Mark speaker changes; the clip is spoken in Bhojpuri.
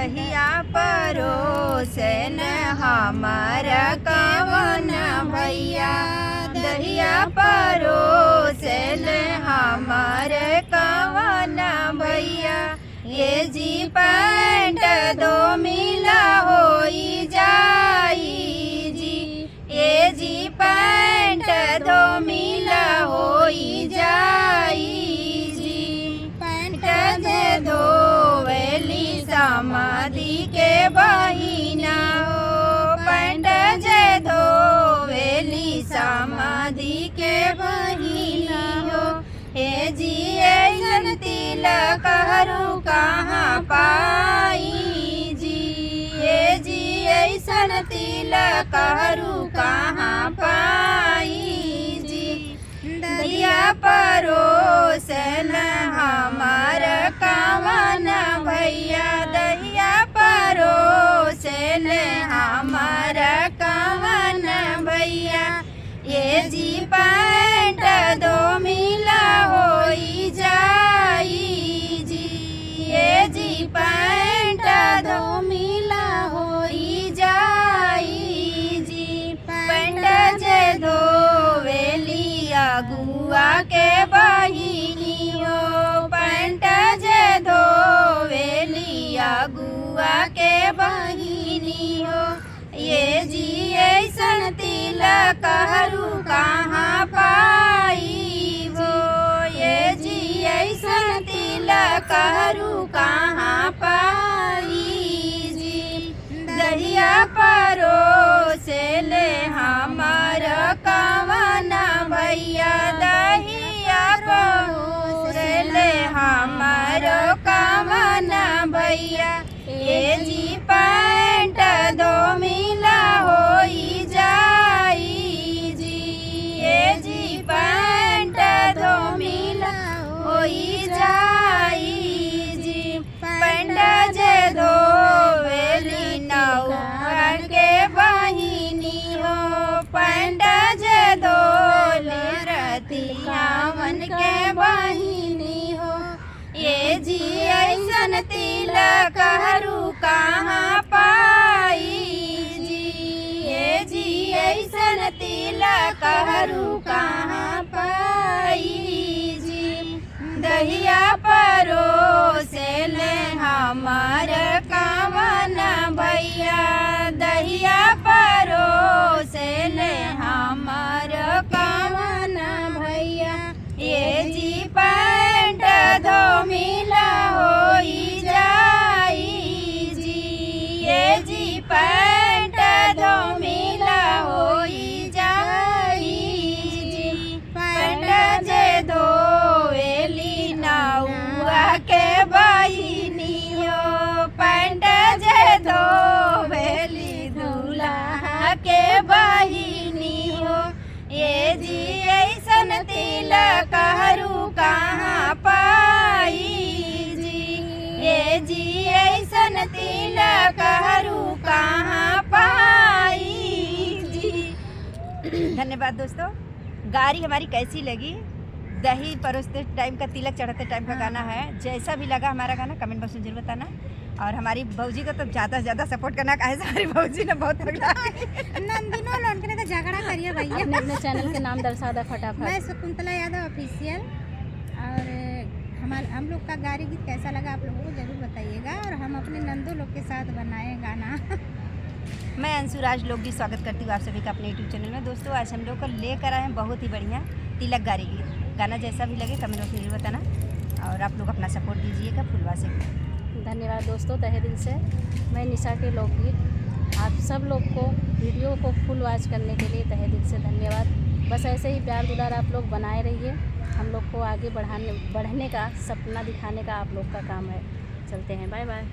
Speaker 1: दहिया परोसन हमार कवन भैया, दहिया परोसन हमार कवन भैया। ये जी पैंट दो मिला होई जाई जी, ये जी पैंट दो मिला होई जाई जी। पैंट जे धोवेली समाधि के बहिना हो, पैंट जे धोवेली समाधि के बहिना हो। हे जी ऐसन तिलक हरू कहाँ पाई जी, हे जी ऐसन तिलक हरू कहाँ पाई जी। दहिया परोसन हमार कवन भैया, दहिया परोसन हमार कवन भैया। ये जी पैंट दो मिला होई जाई जी, ये जी पैंट दो मिला होई जाई जी। पैंट जे धोवेली अगुआ के बहिनी हो, पैंट जे धोवेली अगुआ के बहिनी हो। ये जी ऐसन तिलक हरू कहाँ पाई हो, ये जी ऐसन तिलक हरू कहाँ पाई जी। दहिया परोसन हमार कवन भैया, दहिया परोसन हमार कवन भैया। ये जी पैंट दो मिला होई जाई जी, ये जी पैंट दो मिला होई जाई जी। पैंट जे धोवेली नौआ के बहिनी हो, पैंट जे धोले रतियावन के बहिनी हो। ये जी ऐसन तिलक हरू कहाँ पाई जी, ये जी ऐसन तिलक हरू कहाँ पाई जी। दहिया परोसन हमार कवन भैया, दहिया परोसन हमार कवन भैया। ये जी पैंट दो मिला होई जाई जी, ये जी पैंट दो मिला होई जाई जी। पैंट जे धोवेली नौआ के बहिनी हो, पैंट जे धोवेली दूल्हा के बहिनी हो। ये जी ऐसन तिलक हरू कहाँ पाई जी, ये जी ऐसन तिलक हरू कहाँ पाई जी। धन्यवाद दोस्तों। गारी हमारी कैसी लगी, दही परोसते टाइम का तिलक चढ़ाते टाइम का गाना है। जैसा भी लगा हमारा गाना कमेंट बॉक्स में जरूर बताना। और हमारी भौजी को तो ज़्यादा से ज़्यादा सपोर्ट करना, काहे से हमारी भौजी ने बहुत तगड़ा
Speaker 2: नंदिनो लौटने का झगड़ा करिए भैया।
Speaker 3: अपने चैनल के नाम दर्शा दो फटाफट।
Speaker 2: मैं शकुंतला यादव ऑफिशियल। और हम लोग का गारी गीत कैसा लगा आप लोगों को जरूर बताइएगा। और हम अपने नंदो लोग के साथ बनाए गाना।
Speaker 1: मैं अंशुराज लोकगीत स्वागत करती हूँ आप सभी का अपने यूट्यूब चैनल में। दोस्तों आज हम लोग को लेकर आए हैं बहुत ही बढ़िया तिलक गारी गीत। गाना जैसा भी लगे कमेंट बॉक्स में जरूर बताना। और आप लोग अपना सपोर्ट दीजिएगा फुलवा से।
Speaker 3: धन्यवाद दोस्तों तहे दिल से। मैं निशा के लोकगीत आप सब लोग को वीडियो को फुल वॉच करने के लिए तहे दिल से धन्यवाद। बस ऐसे ही प्यार दुलार आप लोग बनाए रहिए। हम लोग को आगे बढ़ने का सपना दिखाने का आप लोग का काम है। चलते हैं, बाय बाय।